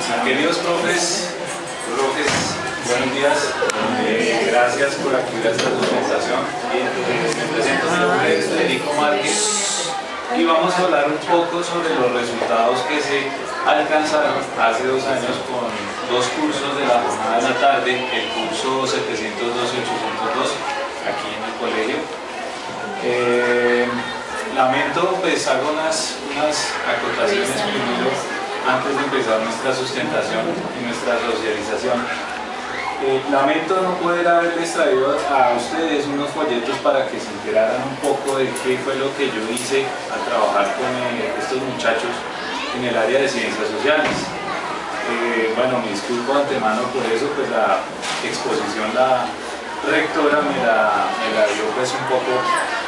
Queridos profes, buenos días. Gracias por acudir a esta presentación. Me presento, mi nombre es Federico Márquez y vamos a hablar un poco sobre los resultados que se alcanzaron hace 2 años con 2 cursos de la jornada de la tarde, el curso 702 y 802, aquí en el colegio. Lamento, pues hago unas acotaciones primero antes de empezar nuestra sustentación y nuestra socialización. Lamento no poder haberles traído a ustedes unos folletos para que se enteraran un poco de qué fue lo que yo hice al trabajar con estos muchachos en el área de ciencias sociales. Bueno, me disculpo de antemano por eso, pues la exposición la rectora me la dio pues un poco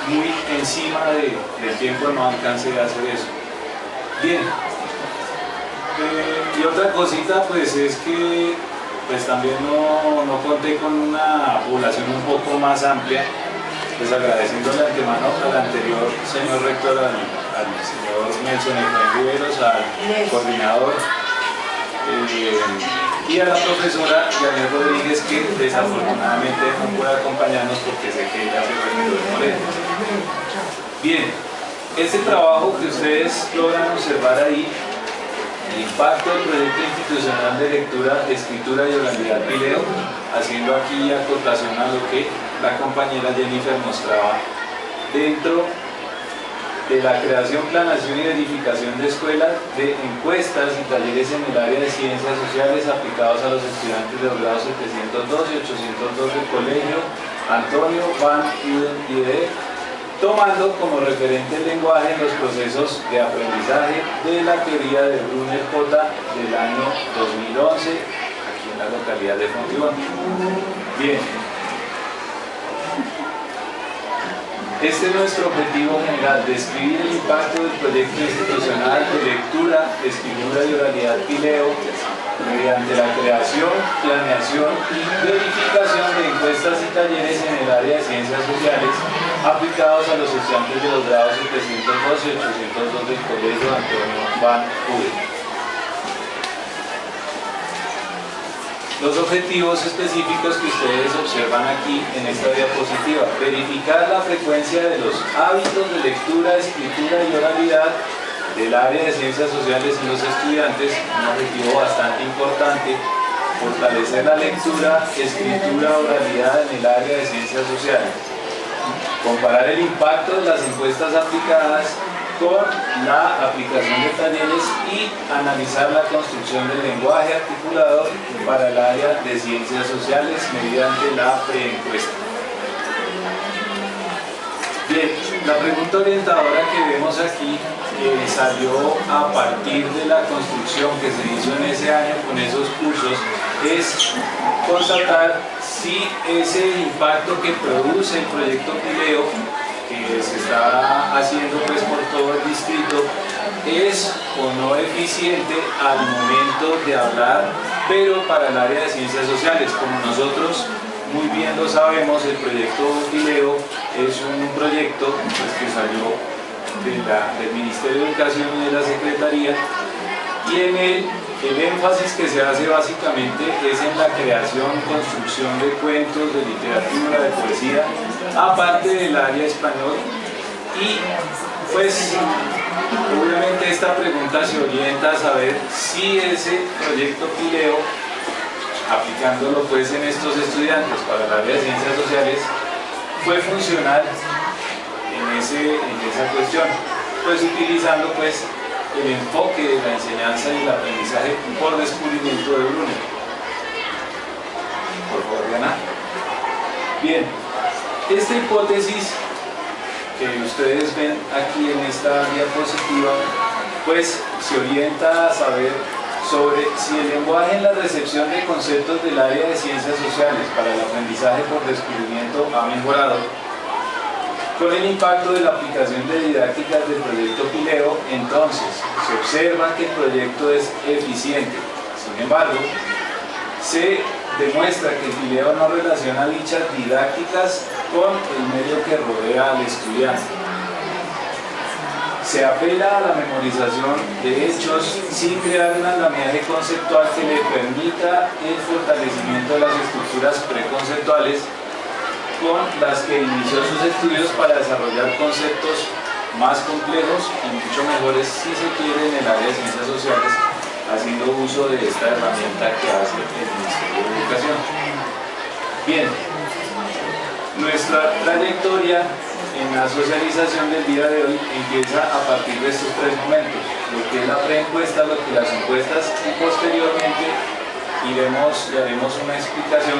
muy encima del tiempo, no alcancé a hacer eso. Bien. Y otra cosita pues es que pues también no conté con una población un poco más amplia, pues agradeciéndole de antemano al anterior señor rector, al señor Nelson Efraín Riveros, al coordinador y a la profesora Janet Rodríguez, que desafortunadamente no puede acompañarnos porque sé que ella se retiró de Moreno. Bien, este trabajo que ustedes logran observar ahí, el impacto del proyecto institucional de lectura, escritura y oralidad Pileo, haciendo aquí acotación a lo que la compañera Jennifer mostraba dentro de la creación, planación y verificación de escuelas, de encuestas y talleres en el área de ciencias sociales aplicados a los estudiantes de los grados 702 y 802 del colegio Antonio Van Uden, tomando como referente el lenguaje en los procesos de aprendizaje de la teoría de Brunner J del año 2011, aquí en la localidad de Fontibón. Bien, este es nuestro objetivo general: describir el impacto del proyecto institucional de lectura, escritura y oralidad Pileo mediante la creación, planeación y verificación de encuestas y talleres en el área de ciencias sociales aplicados a los estudiantes de los grados 702 y 802 del colegio Antonio Van Uden. Los objetivos específicos que ustedes observan aquí en esta diapositiva: verificar la frecuencia de los hábitos de lectura, escritura y oralidad del área de ciencias sociales en los estudiantes, un objetivo bastante importante; fortalecer la lectura, escritura, oralidad en el área de ciencias sociales; comparar el impacto de las encuestas aplicadas con la aplicación de talleres y analizar la construcción del lenguaje articulado para el área de ciencias sociales mediante la preencuesta. Bien, la pregunta orientadora que vemos aquí salió a partir de la construcción que se hizo en ese año con esos cursos, es constatar si ese impacto que produce el proyecto Pileo, que se está haciendo pues por todo el distrito, es o no eficiente al momento de hablar, pero para el área de ciencias sociales. Como nosotros muy bien lo sabemos, el proyecto Pileo es un proyecto pues, que salió del Ministerio de Educación y de la Secretaría, y en él el énfasis que se hace básicamente es en la creación, construcción de cuentos, de literatura, de poesía, aparte del área español. Y pues obviamente esta pregunta se orienta a saber si ese proyecto Pileo, aplicándolo pues en estos estudiantes para el área de ciencias sociales, fue funcional en esa cuestión, pues utilizando pues el enfoque de la enseñanza y el aprendizaje por descubrimiento de Brunner. Por favor, Diana. Bien, esta hipótesis que ustedes ven aquí en esta diapositiva, pues se orienta a saber sobre si el lenguaje en la recepción de conceptos del área de ciencias sociales para el aprendizaje por descubrimiento ha mejorado con el impacto de la aplicación de didácticas del proyecto Pileo. Entonces se observa que el proyecto es eficiente. Sin embargo, se demuestra que Pileo no relaciona dichas didácticas con el medio que rodea al estudiante. Se apela a la memorización de hechos sin crear un andamiaje conceptual que le permita el fortalecimiento de las estructuras preconceptuales con las que inició sus estudios para desarrollar conceptos más complejos y mucho mejores, si se quiere, en el área de ciencias sociales, haciendo uso de esta herramienta que hace el Ministerio de Educación. Bien, nuestra trayectoria en la socialización del día de hoy empieza a partir de estos tres momentos, lo que es la preencuesta, lo que las encuestas, y posteriormente haremos una explicación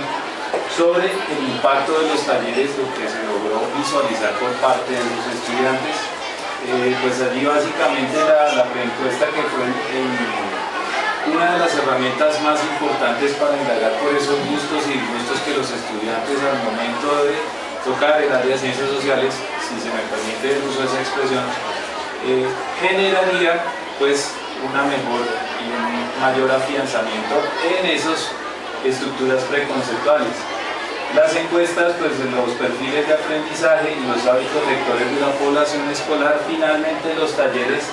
sobre el impacto de los talleres, lo que se logró visualizar por parte de los estudiantes. Pues allí básicamente la preencuesta, que fue una de las herramientas más importantes para indagar por esos gustos y disgustos que los estudiantes al momento de tocar el área de ciencias sociales, si se me permite el uso de esa expresión, generaría pues una mejor y un mayor afianzamiento en esas estructuras preconceptuales. Las encuestas, pues los perfiles de aprendizaje y los hábitos lectores de la población escolar. Finalmente los talleres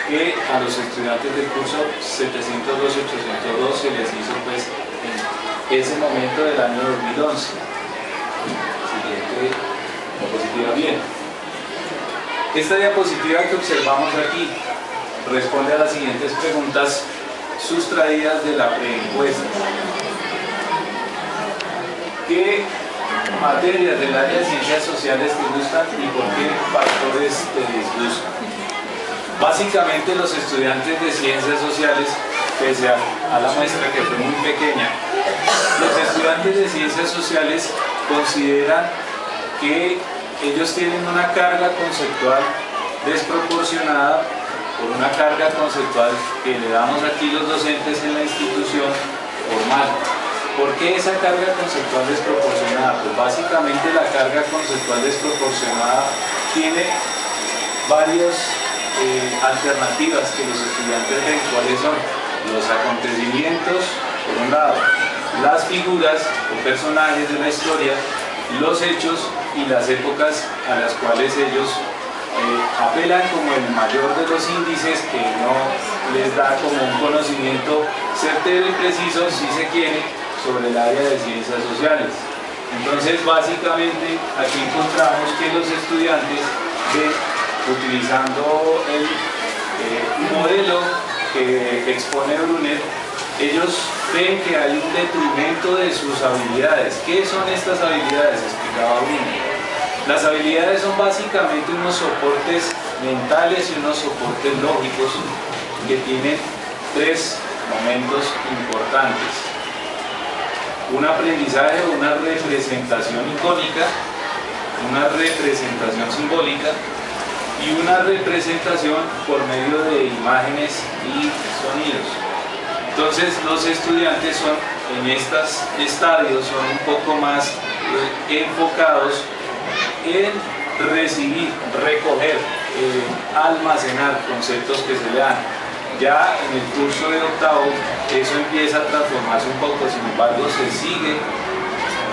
que a los estudiantes del curso 702-802 se les hizo pues en ese momento del año 2011. Siguiente diapositiva. Bien, esta diapositiva que observamos aquí responde a las siguientes preguntas sustraídas de la preencuesta. ¿Qué materias del área de ciencias sociales te gustan y por qué factores te disgustan? Básicamente los estudiantes de ciencias sociales, pese a la muestra que fue muy pequeña, los estudiantes de ciencias sociales consideran que ellos tienen una carga conceptual desproporcionada por una carga conceptual que le damos aquí los docentes en la institución formal. ¿Por qué esa carga conceptual desproporcionada? Pues básicamente la carga conceptual desproporcionada tiene varias alternativas que los estudiantes ven. ¿Cuáles son? Los acontecimientos, por un lado, las figuras o personajes de la historia, los hechos y las épocas a las cuales ellos apelan como el mayor de los índices, que no les da como un conocimiento certero y preciso, si se quiere, sobre el área de ciencias sociales. Entonces básicamente aquí encontramos que los estudiantes utilizando el modelo que expone Bruner, ellos ven que hay un detrimento de sus habilidades. ¿Qué son estas habilidades? Explicaba Bruner. Las habilidades son básicamente unos soportes mentales y unos soportes lógicos que tienen tres momentos importantes: un aprendizaje o una representación icónica, una representación simbólica y una representación por medio de imágenes y sonidos. Entonces los estudiantes son en estos estadios son un poco más enfocados en recibir, recoger, almacenar conceptos que se le dan. Ya en el curso de octavo eso empieza a transformarse un poco, sin embargo se sigue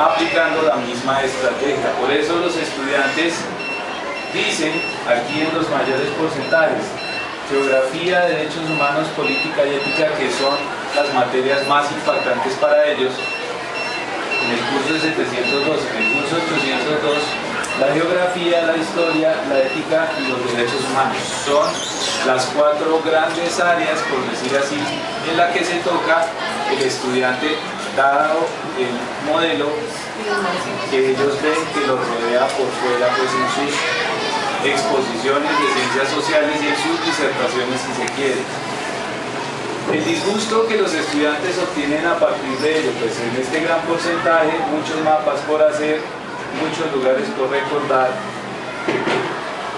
aplicando la misma estrategia. Por eso los estudiantes dicen aquí en los mayores porcentajes: geografía, derechos humanos, política y ética, que son las materias más impactantes para ellos. En el curso de 702, en el curso 802, la geografía, la historia, la ética y los derechos humanos son las cuatro grandes áreas, por decir así, en la que se toca el estudiante, dado el modelo que ellos ven que los rodea por fuera, pues en sus exposiciones de ciencias sociales y en sus disertaciones, si se quiere. El disgusto que los estudiantes obtienen a partir de ello, pues en este gran porcentaje, muchos mapas por hacer, muchos lugares por recordar,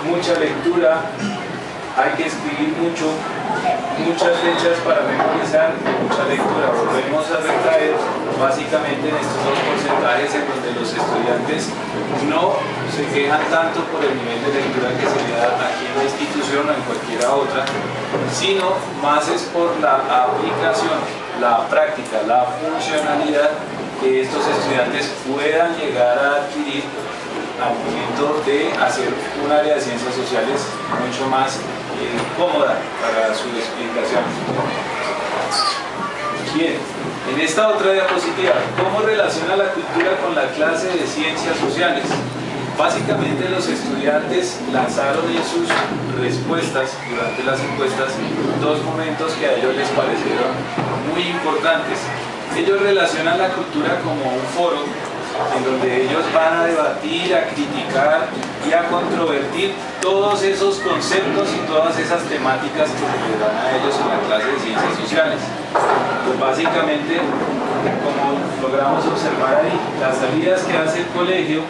mucha lectura, hay que escribir mucho, muchas fechas para memorizar, mucha lectura. Volvemos a recaer básicamente en estos dos porcentajes, en donde los estudiantes no se quejan tanto por el nivel de lectura que se le da aquí en la institución o en cualquiera otra, sino más es por la aplicación, la práctica, la funcionalidad que estos estudiantes puedan llegar a adquirir al momento de hacer un área de ciencias sociales mucho más cómoda para su explicación. Bien, en esta otra diapositiva, ¿cómo relaciona la cultura con la clase de ciencias sociales? Básicamente los estudiantes lanzaron en sus respuestas durante las encuestas dos momentos que a ellos les parecieron muy importantes. Ellos relacionan la cultura como un foro en donde ellos van a debatir, a criticar y a controvertir todos esos conceptos y todas esas temáticas que se les dan a ellos en la clase de ciencias sociales. Pues básicamente, como logramos observar ahí, las salidas que hace el colegio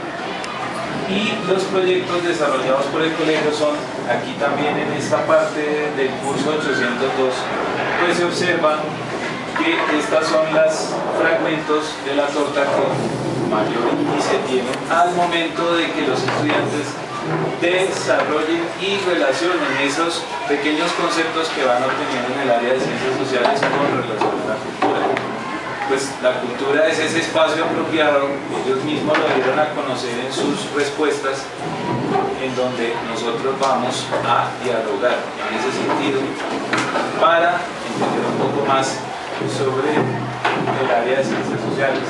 y los proyectos desarrollados por el colegio son, aquí también en esta parte del curso 802, pues se observa que estas son los fragmentos de la torta que mayor índice tienen al momento de que los estudiantes desarrollen y relacionen esos pequeños conceptos que van obteniendo en el área de ciencias sociales con relación a la cultura. Pues la cultura es ese espacio apropiado, ellos mismos lo dieron a conocer en sus respuestas, en donde nosotros vamos a dialogar en ese sentido para entender un poco más sobre el área de ciencias sociales.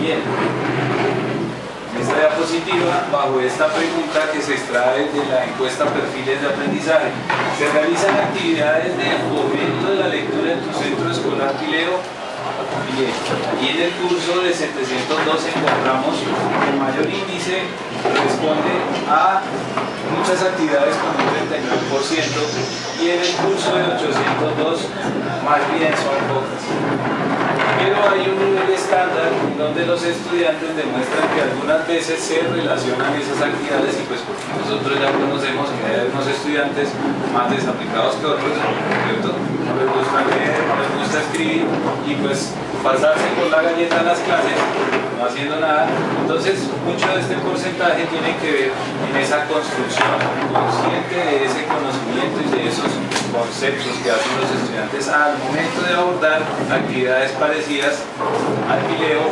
Bien, en esta diapositiva, bajo esta pregunta que se extrae de la encuesta Perfiles de Aprendizaje, ¿se realizan actividades de fomento de la lectura en tu centro escolar Pileo? Bien, allí en el curso de 702 encontramos que el mayor índice responde a muchas actividades con un 39% y en el curso de 802 más bien son pocas. Pero hay un nivel estándar donde los estudiantes demuestran que algunas veces se relacionan esas actividades y pues porque nosotros ya conocemos que hay unos estudiantes más desaplicados que otros, ¿cierto? No les gusta leer, no les gusta escribir y pues pasarse con la galleta en las clases, no haciendo nada. Entonces mucho de este porcentaje tiene que ver en esa construcción consciente de ese conocimiento y de esos conceptos que hacen los estudiantes al momento de abordar actividades parecidas al Pileo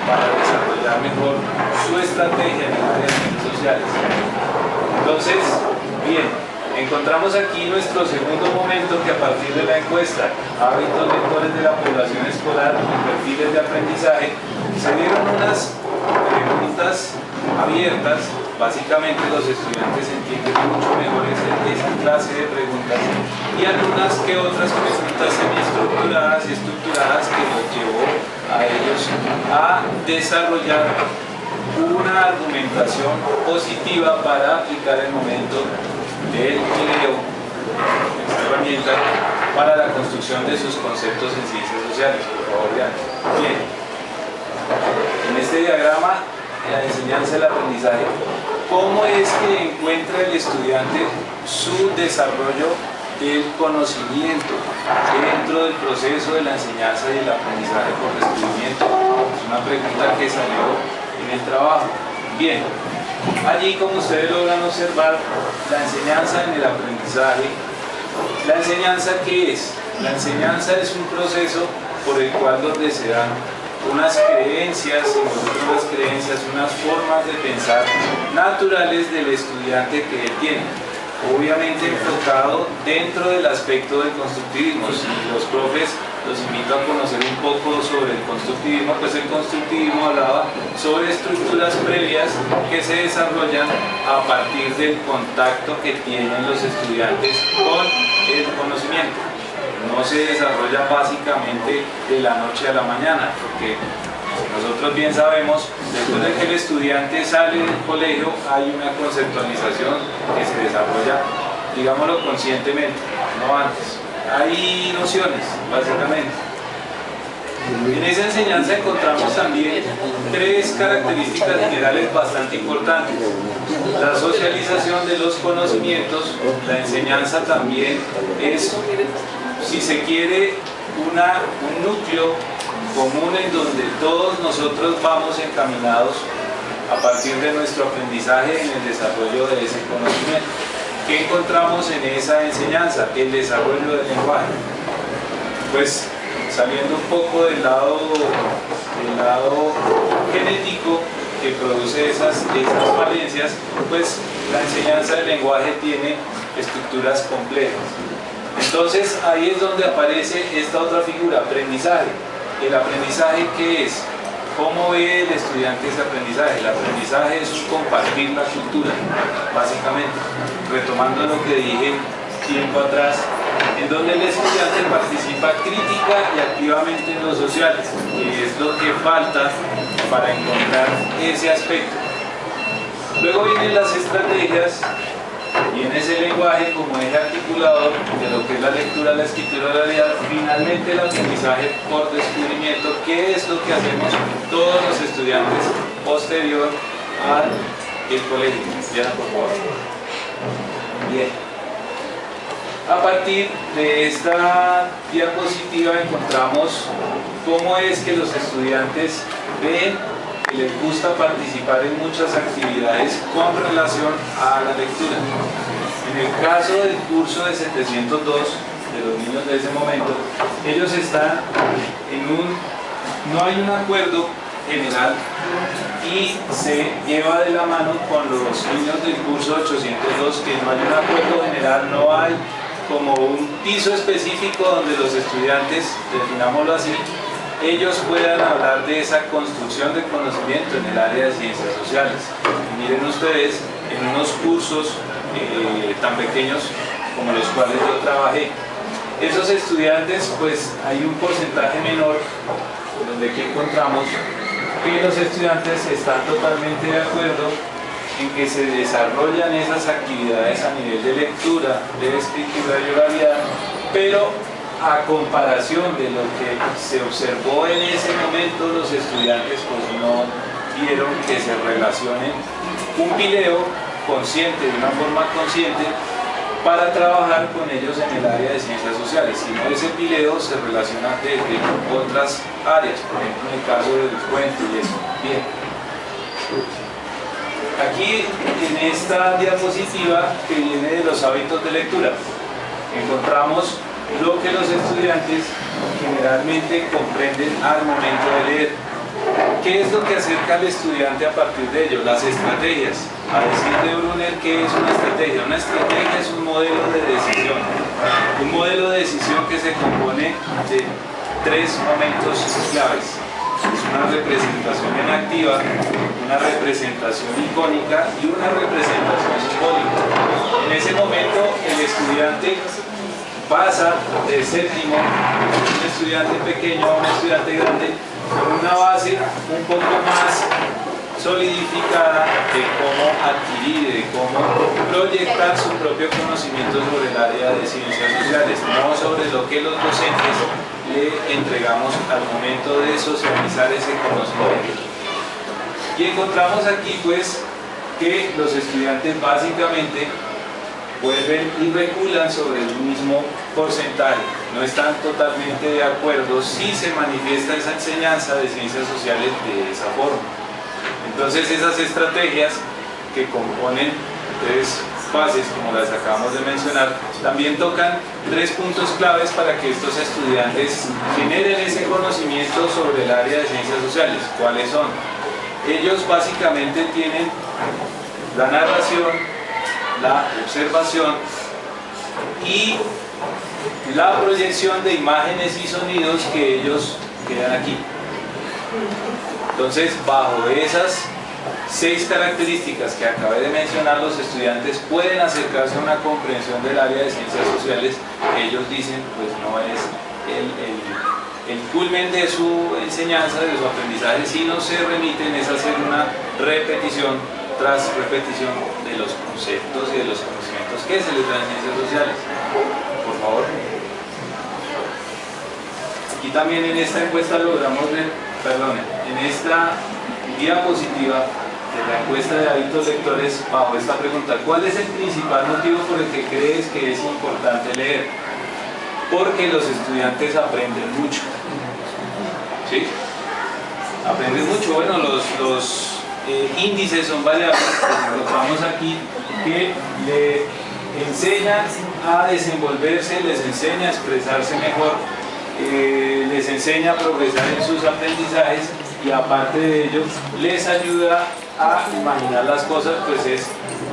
para desarrollar mejor su estrategia en el área de ciencias sociales. Entonces, bien, encontramos aquí nuestro segundo momento que a partir de la encuesta hábitos lectores de la población escolar y perfiles de aprendizaje se dieron unas preguntas abiertas. Básicamente los estudiantes entienden mucho mejor esa clase de preguntas y algunas que otras preguntas semiestructuradas y estructuradas que los llevó a ellos a desarrollar una argumentación positiva para aplicar el momento del Pileo, esta herramienta, para la construcción de sus conceptos en ciencias sociales. Por favor, vean. Bien, en este diagrama, la enseñanza del aprendizaje, ¿cómo es que encuentra el estudiante su desarrollo del conocimiento dentro del proceso de la enseñanza y el aprendizaje por descubrimiento? Es una pregunta que salió en el trabajo. Bien, allí como ustedes logran observar, la enseñanza en el aprendizaje. ¿La enseñanza qué es? La enseñanza es un proceso por el cual donde se dan unas creencias, unas creencias, unas formas de pensar naturales del estudiante que él tiene. Obviamente enfocado dentro del aspecto del constructivismo. Si los profes los invito a conocer un poco sobre el constructivismo, pues el constructivismo hablaba sobre estructuras previas que se desarrollan a partir del contacto que tienen los estudiantes con el conocimiento. No se desarrolla básicamente de la noche a la mañana, porque nosotros bien sabemos, después de que el estudiante sale del colegio, hay una conceptualización que se desarrolla, digámoslo, conscientemente, no antes. Hay nociones, básicamente. En esa enseñanza encontramos también tres características generales bastante importantes. La socialización de los conocimientos, la enseñanza también es, si se quiere, un núcleo común en donde todos nosotros vamos encaminados a partir de nuestro aprendizaje en el desarrollo de ese conocimiento. ¿Qué encontramos en esa enseñanza? El desarrollo del lenguaje. Pues saliendo un poco del lado genético que produce esas falencias, pues la enseñanza del lenguaje tiene estructuras complejas. Entonces ahí es donde aparece esta otra figura, aprendizaje. ¿El aprendizaje qué es? ¿Cómo ve el estudiante ese aprendizaje? El aprendizaje es compartir la cultura, básicamente, retomando lo que dije tiempo atrás, en donde el estudiante participa crítica y activamente en lo social, que es lo que falta para encontrar ese aspecto. Luego vienen las estrategias y en ese lenguaje como eje articulador de lo que es la lectura, la escritura, la realidad, finalmente el aprendizaje por descubrimiento, que es lo que hacemos todos los estudiantes posterior al colegio. Diana, por favor. Bien. A partir de esta diapositiva encontramos cómo es que los estudiantes ven que les gusta participar en muchas actividades con relación a la lectura. En el caso del curso de 702, de los niños de ese momento, ellos están no hay un acuerdo general y se lleva de la mano con los niños del curso 802, que no hay un acuerdo general, no hay como un piso específico donde los estudiantes, definámoslo así, ellos puedan hablar de esa construcción de conocimiento en el área de ciencias sociales. Y miren ustedes, en unos cursos tan pequeños como los cuales yo trabajé, esos estudiantes, pues hay un porcentaje menor donde que encontramos que los estudiantes están totalmente de acuerdo en que se desarrollan esas actividades a nivel de lectura, de escritura y oralidad, pero a comparación de lo que se observó en ese momento, los estudiantes pues no vieron que se relacionen un video consciente, de una forma consciente, para trabajar con ellos en el área de ciencias sociales, sino ese video se relaciona desde otras áreas, por ejemplo en el caso del cuento y eso. Bien. Aquí en esta diapositiva que viene de los hábitos de lectura, encontramos lo que los estudiantes generalmente comprenden al momento de leer. ¿Qué es lo que acerca al estudiante a partir de ello? Las estrategias. A decir de Brunner, ¿qué es una estrategia? Una estrategia es un modelo de decisión. Un modelo de decisión que se compone de tres momentos claves. Es una representación en activa, una representación icónica y una representación simbólica. En ese momento el estudiante pasa de séptimo, un estudiante pequeño a un estudiante grande, con una base un poco más solidificada de cómo adquirir, de cómo proyectar su propio conocimiento sobre el área de ciencias sociales, no sobre lo que los docentes le entregamos al momento de socializar ese conocimiento. Y encontramos aquí pues que los estudiantes básicamente vuelven y reculan sobre el mismo porcentaje, no están totalmente de acuerdo si se manifiesta esa enseñanza de ciencias sociales de esa forma. Entonces esas estrategias que componen tres fases, como las acabamos de mencionar, también tocan tres puntos claves para que estos estudiantes generen ese conocimiento sobre el área de ciencias sociales. ¿Cuáles son? Ellos básicamente tienen la narración, la observación y la proyección de imágenes y sonidos que ellos quedan aquí. Entonces, bajo esas 6 características que acabé de mencionar, los estudiantes pueden acercarse a una comprensión del área de ciencias sociales que ellos dicen pues no es el culmen de su enseñanza, de su aprendizaje, sino se remiten es hacer una repetición tras repetición de los conceptos y de los conocimientos que se les dan en ciencias sociales. Por favor. Aquí también en esta encuesta logramos ver, en esta diapositiva de la encuesta de hábitos lectores, bajo esta pregunta: ¿cuál es el principal motivo por el que crees que es importante leer? Porque los estudiantes aprenden mucho. ¿Sí? Aprenden mucho. Bueno, los índices son variables, que encontramos aquí, que le enseñan a desenvolverse, les enseña a expresarse mejor, les enseña a progresar en sus aprendizajes y aparte de ello les ayuda a imaginar las cosas, pues es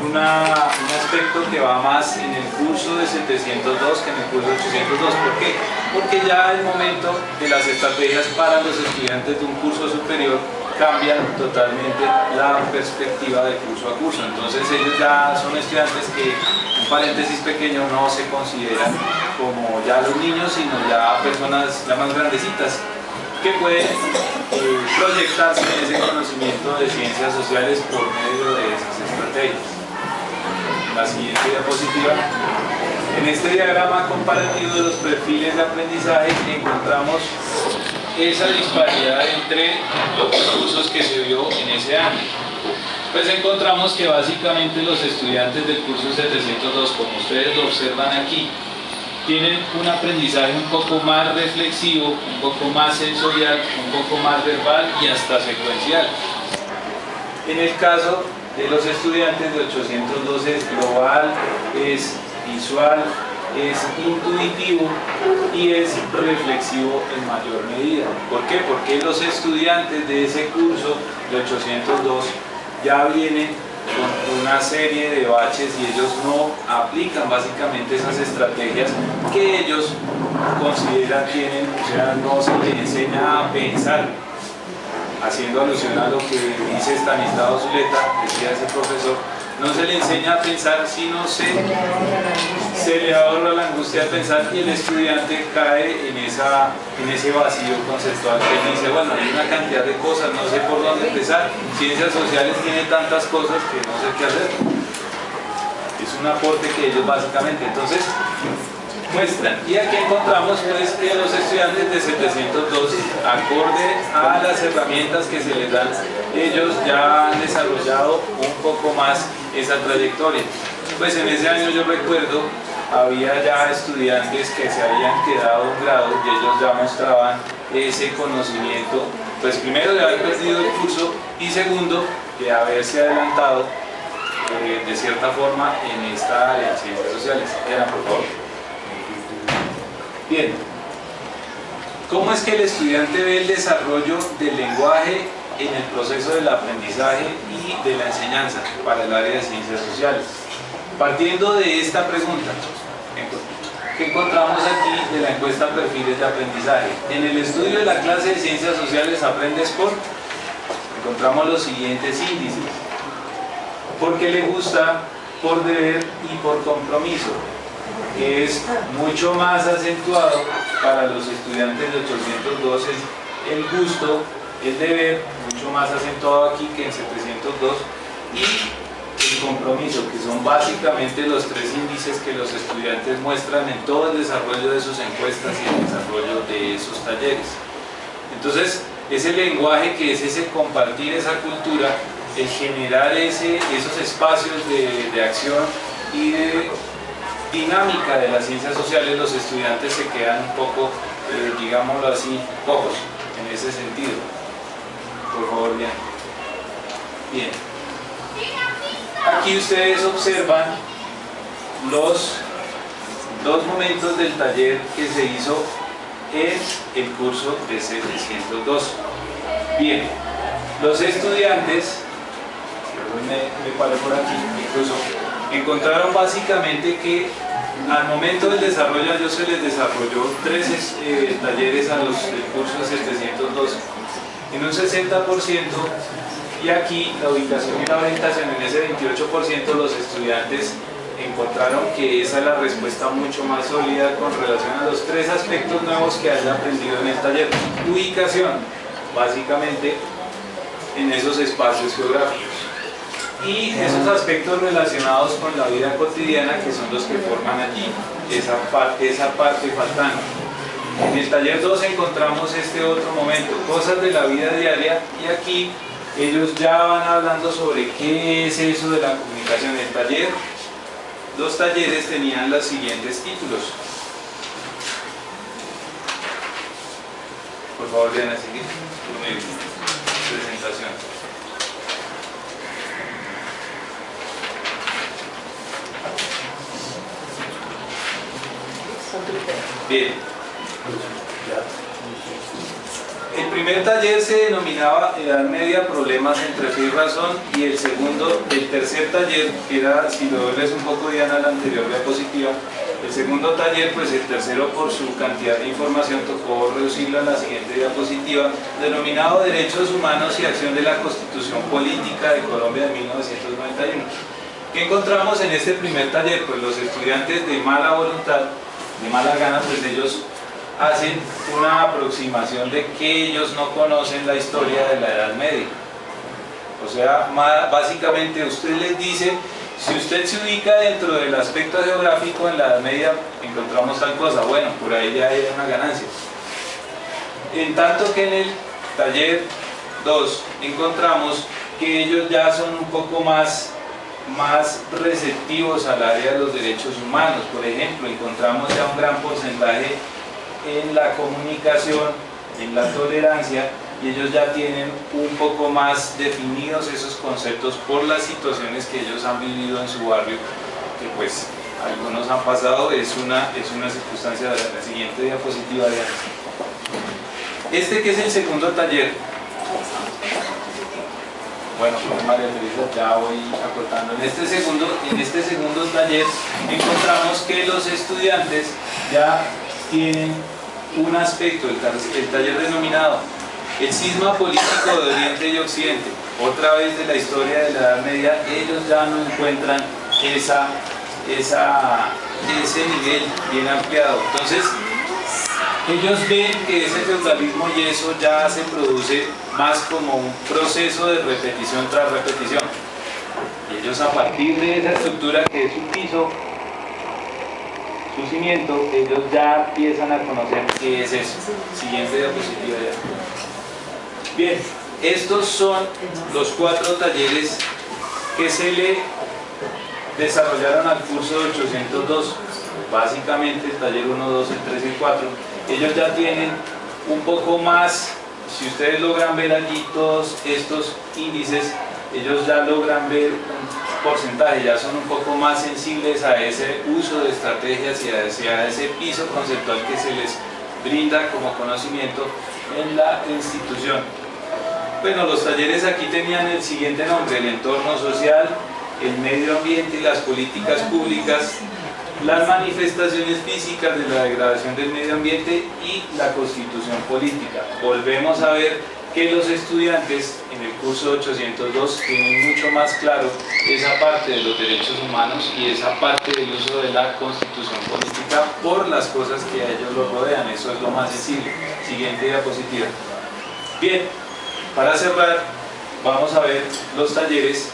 un aspecto que va más en el curso de 702 que en el curso de 802. ¿Por qué? Porque ya el momento de las estrategias para los estudiantes de un curso superior cambian totalmente la perspectiva de curso a curso. Entonces ellos ya son estudiantes que, un paréntesis pequeño, no se consideran como ya los niños, sino ya personas ya más grandecitas que pueden proyectarse en ese conocimiento de ciencias sociales por medio de esas estrategias. La siguiente diapositiva. En este diagrama comparativo de los perfiles de aprendizaje encontramos esa disparidad entre los cursos que se vio en ese año. Pues encontramos que básicamente los estudiantes del curso 702, como ustedes lo observan aquí, tienen un aprendizaje un poco más reflexivo, un poco más sensorial, un poco más verbal y hasta secuencial. En el caso de los estudiantes de 802 es global, es visual, es intuitivo y es reflexivo en mayor medida. ¿Por qué? Porque los estudiantes de ese curso de 802 ya vienen con una serie de baches y ellos no aplican básicamente esas estrategias que ellos consideran tienen, o sea, no se les enseña a pensar, haciendo alusión a lo que dice Stanislao Zuleta, decía ese profesor, no se le enseña a pensar, sino se le ahorra la angustia de pensar y el estudiante cae en ese vacío conceptual que dice, bueno, hay una cantidad de cosas, no sé por dónde empezar, ciencias sociales tiene tantas cosas que no sé qué hacer. Es un aporte que ellos básicamente entonces muestran. Y aquí encontramos pues que los estudiantes de 702, acorde a las herramientas que se les dan, ellos ya han desarrollado un poco más esa trayectoria. Pues en ese año yo recuerdo, había ya estudiantes que se habían quedado un grado y ellos ya mostraban ese conocimiento, pues primero de haber perdido el curso y segundo de haberse adelantado de cierta forma en esta área de ciencias sociales. Era, por favor. Bien, ¿cómo es que el estudiante ve el desarrollo del lenguaje en el proceso del aprendizaje y de la enseñanza para el área de ciencias sociales? Partiendo de esta pregunta, ¿qué encontramos aquí de la encuesta Perfiles de Aprendizaje? En el estudio de la clase de ciencias sociales aprendes por, encontramos los siguientes índices: porque le gusta, por deber y por compromiso, que es mucho más acentuado para los estudiantes de 802, el gusto, el deber, mucho más acentuado aquí que en 702, y el compromiso, que son básicamente los tres índices que los estudiantes muestran en todo el desarrollo de sus encuestas y el desarrollo de esos talleres. Entonces, ese lenguaje que es ese compartir esa cultura, el generar esos espacios de acción y de dinámica de las ciencias sociales, los estudiantes se quedan un poco, digámoslo así, cojos en ese sentido. Por favor, bien. Bien. Aquí ustedes observan los dos momentos del taller que se hizo en el curso de 702. Bien, los estudiantes, me paro por aquí, incluso encontraron básicamente que al momento del desarrollo yo se les desarrolló tres talleres a los del curso de 702 en un 60%, y aquí la ubicación y la orientación en ese 28%, los estudiantes encontraron que esa es la respuesta mucho más sólida con relación a los tres aspectos nuevos que hayan aprendido en el taller. Ubicación, básicamente en esos espacios geográficos, y esos aspectos relacionados con la vida cotidiana, que son los que forman allí esa parte faltante. En el taller 2 encontramos este otro momento, cosas de la vida diaria, y aquí ellos ya van hablando sobre qué es eso de la comunicación. El taller, los talleres tenían los siguientes títulos. Por favor, vean a seguir tu presentación. Bien. El primer taller se denominaba Edad Media, Problemas entre Fe y Razón, y el tercer taller, que era, si lo ves un poco Diana, la anterior diapositiva, el segundo taller, pues el tercero por su cantidad de información tocó reducirlo a la siguiente diapositiva, denominado Derechos Humanos y Acción de la Constitución Política de Colombia de 1991. ¿Qué encontramos en este primer taller? Pues los estudiantes de mala voluntad, de mala gana, pues ellos hacen una aproximación de que ellos no conocen la historia de la Edad Media. O sea, básicamente usted les dice, si usted se ubica dentro del aspecto geográfico en la Edad Media, encontramos tal cosa, bueno, por ahí ya hay una ganancia. En tanto que en el taller 2 encontramos que ellos ya son un poco más receptivos al área de los derechos humanos. Por ejemplo, encontramos ya un gran porcentaje en la comunicación, en la tolerancia, y ellos ya tienen un poco más definidos esos conceptos por las situaciones que ellos han vivido en su barrio, que pues algunos han pasado. Es una circunstancia de la siguiente diapositiva. Este que es el segundo taller, bueno, pues María Teresa, ya voy acortando. En este segundo taller encontramos que los estudiantes ya tienen un aspecto, el taller denominado el cisma político de Oriente y Occidente. Otra vez de la historia de la Edad Media, ellos ya no encuentran ese nivel bien ampliado. Entonces, ellos ven que ese feudalismo y eso ya se produce más como un proceso de repetición tras repetición. Y ellos, a partir de esa estructura que es su piso, su cimiento, ellos ya empiezan a conocer qué es eso. Siguiente diapositiva ya. Bien, estos son los 4 talleres que se le desarrollaron al curso de 802. Básicamente el taller 1, 2, el 3 y el 4. Ellos ya tienen un poco más, si ustedes logran ver allí todos estos índices, ellos ya logran ver un porcentaje, ya son un poco más sensibles a ese uso de estrategias y hacia ese piso conceptual que se les brinda como conocimiento en la institución. Bueno, los talleres aquí tenían el siguiente nombre: el entorno social, el medio ambiente y las políticas públicas, las manifestaciones físicas de la degradación del medio ambiente y la constitución política. Volvemos a ver que los estudiantes en el curso 802 tienen mucho más claro esa parte de los derechos humanos y esa parte del uso de la constitución política por las cosas que a ellos los rodean. Eso es lo más sensible. Siguiente diapositiva. Bien, para cerrar vamos a ver los talleres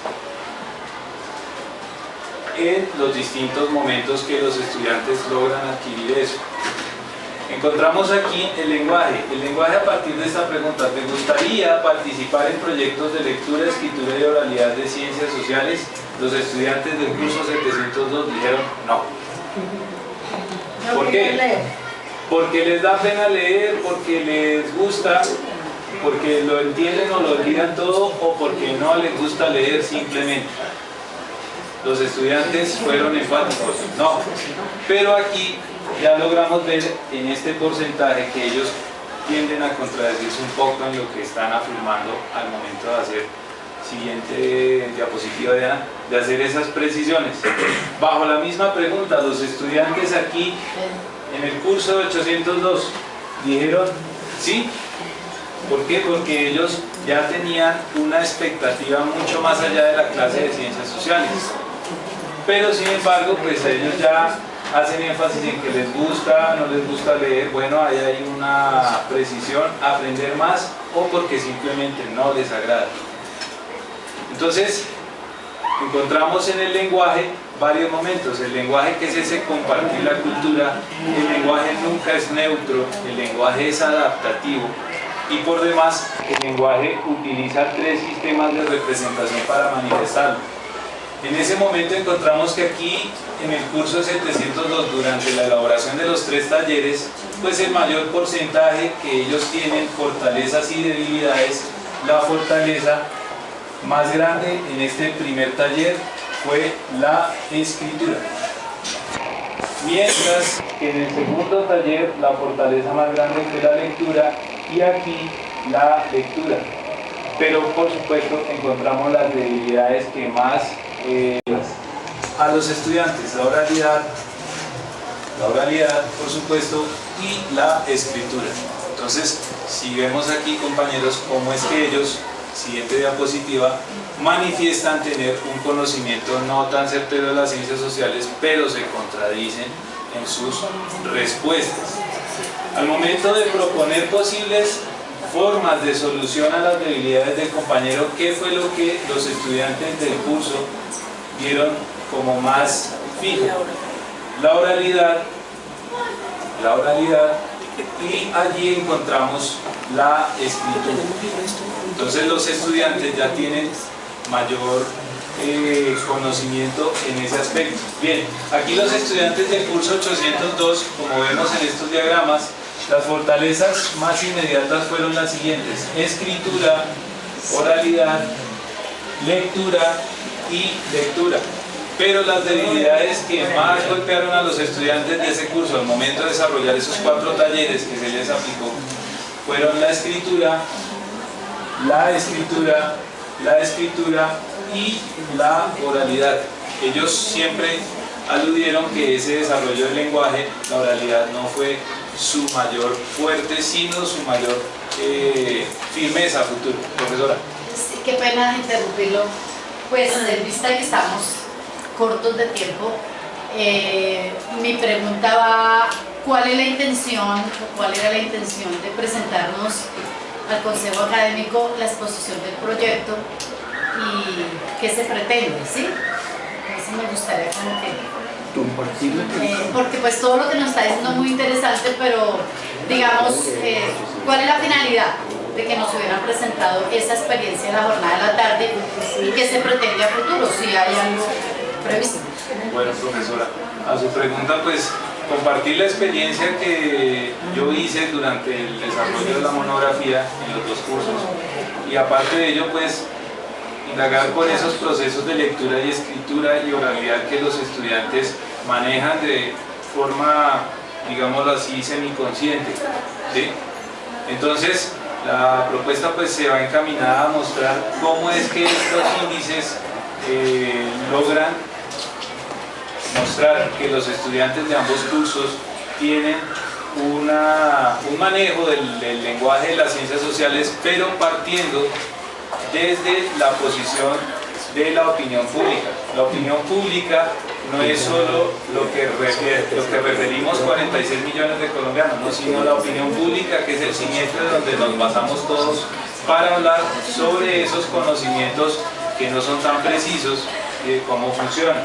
en los distintos momentos que los estudiantes logran adquirir eso. Encontramos aquí el lenguaje a partir de esta pregunta: ¿te gustaría participar en proyectos de lectura, escritura y oralidad de ciencias sociales? Los estudiantes del curso 702 dijeron no. ¿Por qué? Porque les da pena leer, porque les gusta, porque lo entienden o lo olvidan todo, o porque no les gusta leer simplemente. Los estudiantes fueron enfáticos, no. Pero aquí ya logramos ver en este porcentaje que ellos tienden a contradecirse un poco en lo que están afirmando al momento de hacer, siguiente diapositiva, de hacer esas precisiones. Bajo la misma pregunta, los estudiantes aquí en el curso de 802 dijeron sí. ¿Por qué? Porque ellos ya tenían una expectativa mucho más allá de la clase de ciencias sociales. Pero sin embargo, pues ellos ya hacen énfasis en que les gusta, no les gusta leer. Bueno, ahí hay una precisión: aprender más, o porque simplemente no les agrada. Entonces, encontramos en el lenguaje varios momentos. El lenguaje, que es ese compartir la cultura, el lenguaje nunca es neutro, el lenguaje es adaptativo. Y por demás, el lenguaje utiliza 3 sistemas de representación para manifestarlo. En ese momento encontramos que aquí, en el curso 702, durante la elaboración de los 3 talleres, pues el mayor porcentaje que ellos tienen, fortalezas y debilidades, la fortaleza más grande en este primer taller fue la escritura. Mientras que en el segundo taller la fortaleza más grande fue la lectura, y aquí la lectura. Pero por supuesto encontramos las debilidades que más a los estudiantes, la oralidad por supuesto y la escritura. Entonces, si vemos aquí, compañeros, cómo es que ellos, siguiente diapositiva, manifiestan tener un conocimiento no tan certero de las ciencias sociales, pero se contradicen en sus respuestas. Al momento de proponer posibles formas de solución a las debilidades del compañero, ¿qué fue lo que los estudiantes del curso vieron como más fijo? La oralidad, y allí encontramos la escritura. Entonces los estudiantes ya tienen mayor conocimiento en ese aspecto. Bien, aquí los estudiantes del curso 802, como vemos en estos diagramas, las fortalezas más inmediatas fueron las siguientes: escritura, oralidad, lectura y lectura. Pero las debilidades que más golpearon a los estudiantes de ese curso al momento de desarrollar esos 4 talleres que se les aplicó fueron la escritura y la oralidad. Ellos siempre aludieron que ese desarrollo del lenguaje, la oralidad, no fue su mayor fuerte, sino su mayor firmeza a futuro. Profesora. Sí, qué pena interrumpirlo, pues en vista de que estamos cortos de tiempo, mi pregunta va: ¿cuál es la intención o cuál era la intención de presentarnos al Consejo Académico la exposición del proyecto y qué se pretende, ¿sí? Eso me gustaría como que... porque pues todo lo que nos está diciendo es muy interesante, pero digamos, ¿cuál es la finalidad de que nos hubieran presentado esa experiencia en la jornada de la tarde y qué se pretende a futuro, si hay algo previsto? Bueno, profesora, a su pregunta, pues compartir la experiencia que yo hice durante el desarrollo de la monografía en los 2 cursos, y aparte de ello, pues indagar por esos procesos de lectura y escritura y oralidad que los estudiantes manejan de forma, digámoslo así, semiconsciente, ¿sí? Entonces, la propuesta pues se va encaminada a mostrar cómo es que estos índices logran mostrar que los estudiantes de ambos cursos tienen un manejo del lenguaje de las ciencias sociales, pero partiendo desde la posición de la opinión pública. La opinión pública no es solo lo que referimos 46 millones de colombianos, no, sino la opinión pública, que es el cimiento de donde nos basamos todos para hablar sobre esos conocimientos que no son tan precisos y de cómo funcionan.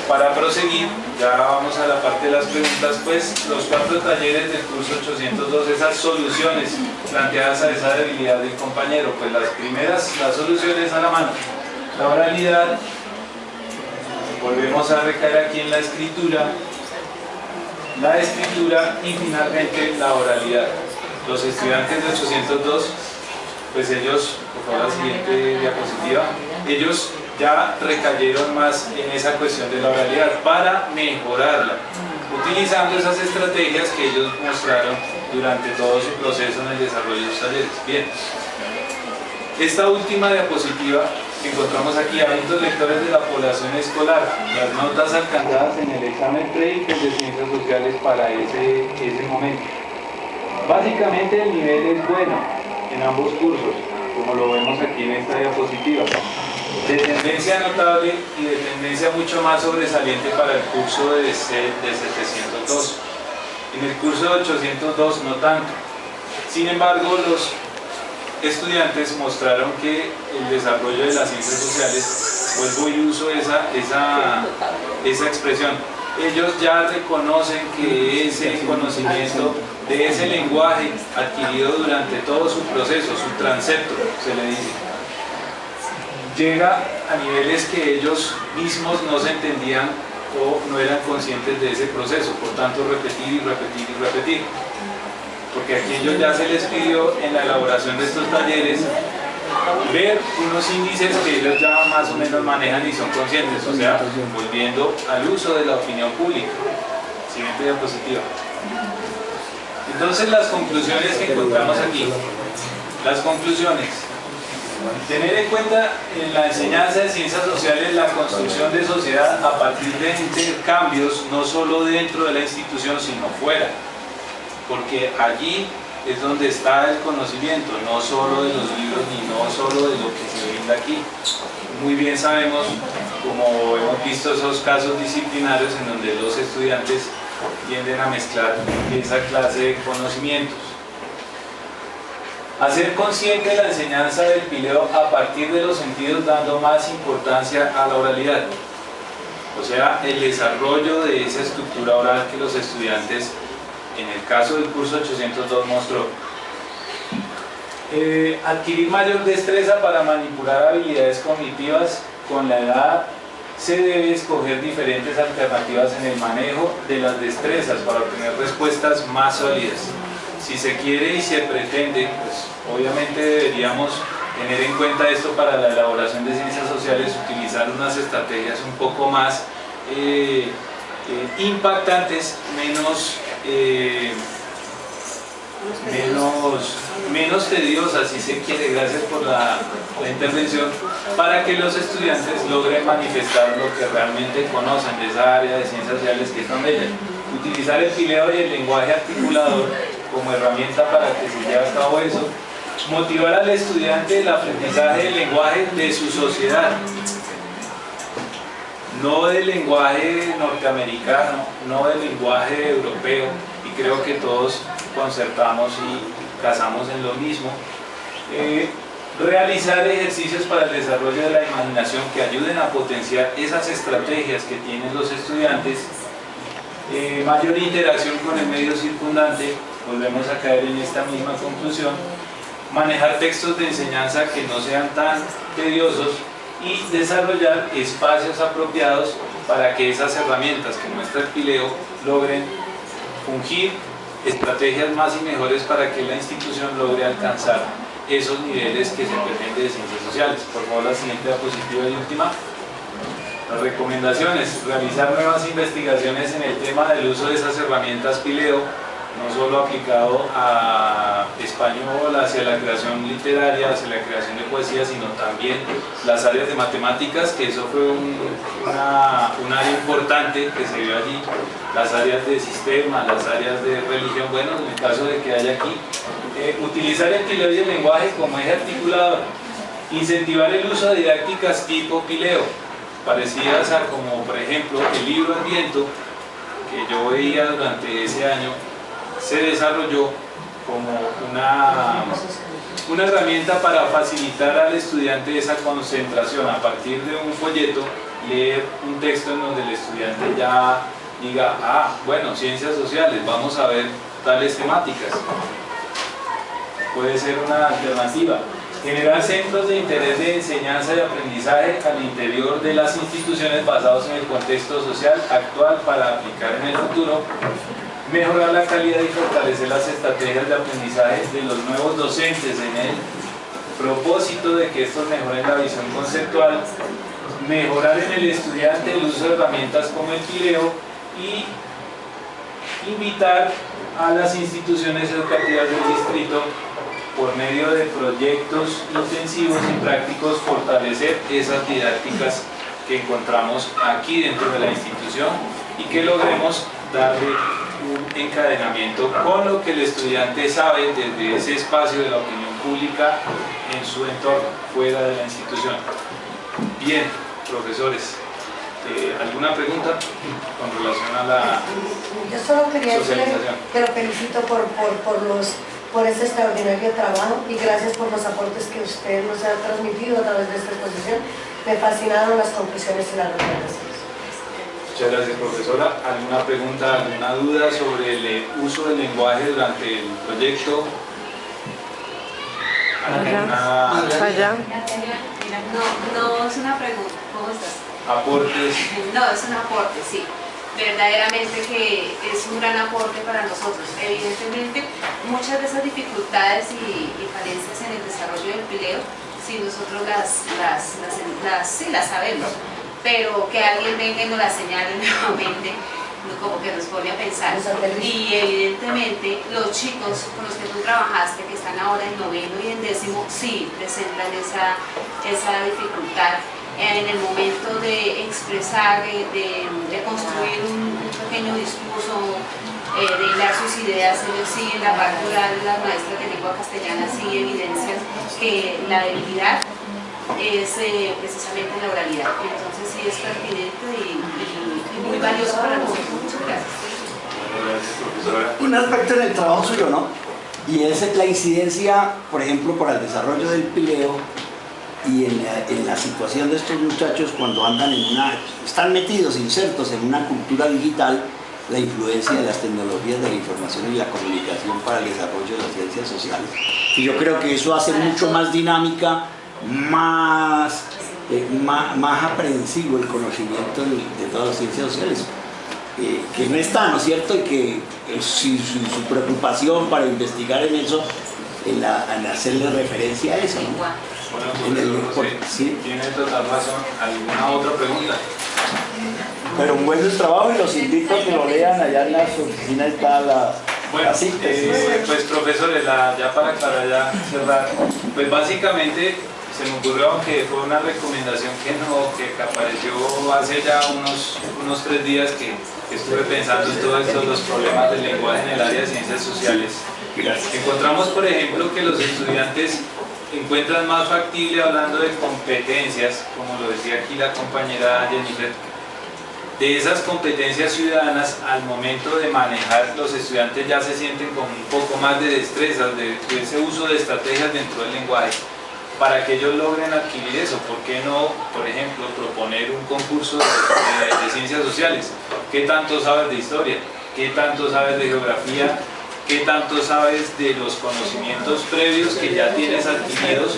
Para proseguir, ya vamos a la parte de las preguntas, pues los 4 talleres del curso 802, esas soluciones planteadas a esa debilidad del compañero, pues las primeras, las soluciones a la mano: la oralidad, volvemos a recaer aquí en la escritura y finalmente la oralidad. Los estudiantes de 802, pues ellos, por favor la siguiente diapositiva, ellos ya recayeron más en esa cuestión de la oralidad para mejorarla, utilizando esas estrategias que ellos mostraron durante todo su proceso en el desarrollo de los talleres. Bien, esta última diapositiva que encontramos aquí: hábitos lectores de la población escolar, las notas alcanzadas en el examen pre de ciencias sociales para ese momento. Básicamente el nivel es bueno en ambos cursos, como lo vemos aquí en esta diapositiva, de tendencia notable y de tendencia mucho más sobresaliente para el curso de 702. En el curso de 802 no tanto. Sin embargo, los estudiantes mostraron que el desarrollo de las ciencias sociales, vuelvo y uso esa expresión, ellos ya reconocen que ese conocimiento de ese lenguaje adquirido durante todo su proceso, su transepto, se le dice, llega a niveles que ellos mismos no se entendían o no eran conscientes de ese proceso. Por tanto, repetir y repetir y repetir, porque aquí ellos ya se les pidió en la elaboración de estos talleres ver unos índices que ellos ya más o menos manejan y son conscientes, o sea, volviendo al uso de la opinión pública. Siguiente diapositiva. Entonces las conclusiones que encontramos aquí, las conclusiones. Tener en cuenta en la enseñanza de ciencias sociales la construcción de sociedad a partir de intercambios, no solo dentro de la institución, sino fuera. Porque allí es donde está el conocimiento, no solo de los libros ni no solo de lo que se brinda aquí. Muy bien sabemos, como hemos visto esos casos disciplinarios en donde los estudiantes tienden a mezclar esa clase de conocimientos. Hacer consciente la enseñanza del pileo a partir de los sentidos, dando más importancia a la oralidad. O sea, el desarrollo de esa estructura oral que los estudiantes, en el caso del curso 802, mostró. Adquirir mayor destreza para manipular habilidades cognitivas. Con la edad se debe escoger diferentes alternativas en el manejo de las destrezas para obtener respuestas más sólidas. Si se quiere y se pretende, pues obviamente deberíamos tener en cuenta esto para la elaboración de ciencias sociales, utilizar unas estrategias un poco más impactantes, menos tediosas, si se quiere. Gracias por la intervención, para que los estudiantes logren manifestar lo que realmente conocen de esa área de ciencias sociales que es tan bella. Utilizar el pileo y el lenguaje articulador como herramienta para que se lleve a cabo eso. Motivar al estudiante el aprendizaje del lenguaje de su sociedad, no del lenguaje norteamericano, no del lenguaje europeo, y creo que todos concertamos y casamos en lo mismo. Realizar ejercicios para el desarrollo de la imaginación que ayuden a potenciar esas estrategias que tienen los estudiantes. Mayor interacción con el medio circundante, volvemos a caer en esta misma conclusión. Manejar textos de enseñanza que no sean tan tediosos y desarrollar espacios apropiados para que esas herramientas que muestra el pileo logren fungir estrategias más y mejores para que la institución logre alcanzar esos niveles que se pretende de ciencias sociales. Por favor, la siguiente diapositiva y última. Las recomendaciones: realizar nuevas investigaciones en el tema del uso de esas herramientas pileo, no solo aplicado a español, hacia la creación literaria, hacia la creación de poesía, sino también las áreas de matemáticas, que eso fue un área importante que se vio allí, las áreas de sistema, las áreas de religión. Bueno, en el caso de que haya aquí, utilizar el pileo y el lenguaje como eje articulador, incentivar el uso de didácticas tipo pileo, parecidas a como por ejemplo el libro Adviento, que yo veía durante ese año, se desarrolló como una herramienta para facilitar al estudiante esa concentración. A partir de un folleto, leer un texto en donde el estudiante ya diga, ah, bueno, ciencias sociales, vamos a ver tales temáticas. Puede ser una alternativa. Generar centros de interés de enseñanza y aprendizaje al interior de las instituciones basados en el contexto social actual para aplicar en el futuro. Mejorar la calidad y fortalecer las estrategias de aprendizaje de los nuevos docentes en el propósito de que estos mejoren la visión conceptual. Mejorar en el estudiante el uso de herramientas como el pileo y invitar a las instituciones educativas del distrito, por medio de proyectos intensivos y prácticos, fortalecer esas didácticas que encontramos aquí dentro de la institución y que logremos darle un encadenamiento con lo que el estudiante sabe desde ese espacio de la opinión pública en su entorno, fuera de la institución. Bien, profesores, ¿alguna pregunta con relación a la Yo solo quería decirle socialización? que lo felicito por este extraordinario trabajo y gracias por los aportes que usted nos ha transmitido a través de esta exposición. Me fascinaron las conclusiones y las recomendaciones. Muchas gracias, profesora. ¿Alguna pregunta, alguna duda sobre el uso del lenguaje durante el proyecto? Allá. No es una pregunta. ¿Cómo estás? ¿Aportes? No, es un aporte, sí. Verdaderamente que es un gran aporte para nosotros. Evidentemente, muchas de esas dificultades y falencias en el desarrollo del pileo, si nosotros las sabemos, pero que alguien venga y nos las señale nuevamente como que nos pone a pensar. Y evidentemente los chicos con los que tú trabajaste, que están ahora en 9º y en 10º, sí presentan esa dificultad en el momento de expresar, de construir un pequeño discurso, de hilar sus ideas. Ellos sí, en la parte oral, las maestras de lengua castellana sí evidencian que la debilidad es precisamente en la oralidad. Entonces sí es pertinente y muy valioso para nosotros. Muchas gracias. Gracias, profesora. Un aspecto en el trabajo suyo, ¿no? Y es la incidencia, por ejemplo, para el desarrollo del pileo y en la situación de estos muchachos cuando andan están metidos, insertos en una cultura digital, la influencia de las tecnologías de la información y la comunicación para el desarrollo de las ciencias sociales. Y yo creo que eso hace mucho más dinámica, más aprehensivo el conocimiento de todas las ciencias sociales, que no está, ¿no es cierto? Y que su preocupación para investigar en eso, en hacerle referencia a eso, ¿no? Bueno, sí, tiene total razón. ¿Alguna otra pregunta? Pero un buen trabajo y los invito a que lo lean. Allá en las oficinas está la síntesis. Pues profesores, ya para ya cerrar, pues básicamente se me ocurrió que fue una recomendación que apareció hace ya unos 3 días que estuve pensando en todos los problemas del lenguaje en el área de ciencias sociales. Encontramos, por ejemplo, que los estudiantes encuentran más factible, hablando de competencias, como lo decía aquí la compañera Jennifer, de esas competencias ciudadanas. Al momento de manejar, los estudiantes ya se sienten con un poco más de destrezas, de ese uso de estrategias dentro del lenguaje, para que ellos logren adquirir eso. ¿Por qué no, por ejemplo, proponer un concurso de ciencias sociales? ¿Qué tanto sabes de historia? ¿Qué tanto sabes de geografía? ¿Qué tanto sabes de los conocimientos previos que ya tienes adquiridos,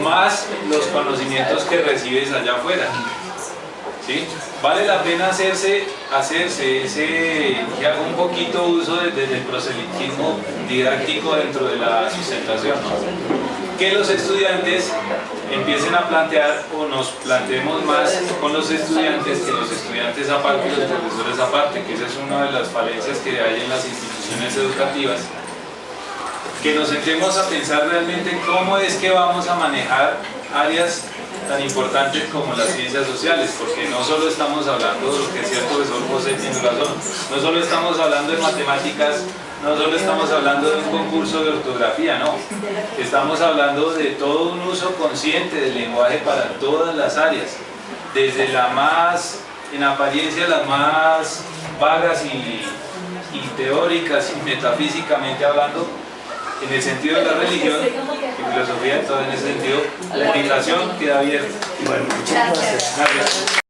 más los conocimientos que recibes allá afuera? ¿Sí? Vale la pena hacerse un poquito uso desde el proselitismo didáctico dentro de la sustentación, ¿no? Que los estudiantes empiecen a plantear, o nos planteemos más con los estudiantes, que los estudiantes aparte y los profesores aparte, que esa es una de las falencias que hay en las instituciones educativas, que nos sentemos a pensar realmente cómo es que vamos a manejar áreas tan importantes como las ciencias sociales, porque no solo estamos hablando, lo que decía el profesor José tiene razón, no solo estamos hablando de matemáticas, no solo estamos hablando de un concurso de ortografía, no, estamos hablando de todo un uso consciente del lenguaje para todas las áreas, desde la más, en apariencia, las más vagas y teóricas y metafísicamente hablando, en el sentido de la religión y filosofía, todo en ese sentido, la invitación queda abierta. Bueno, muchas gracias.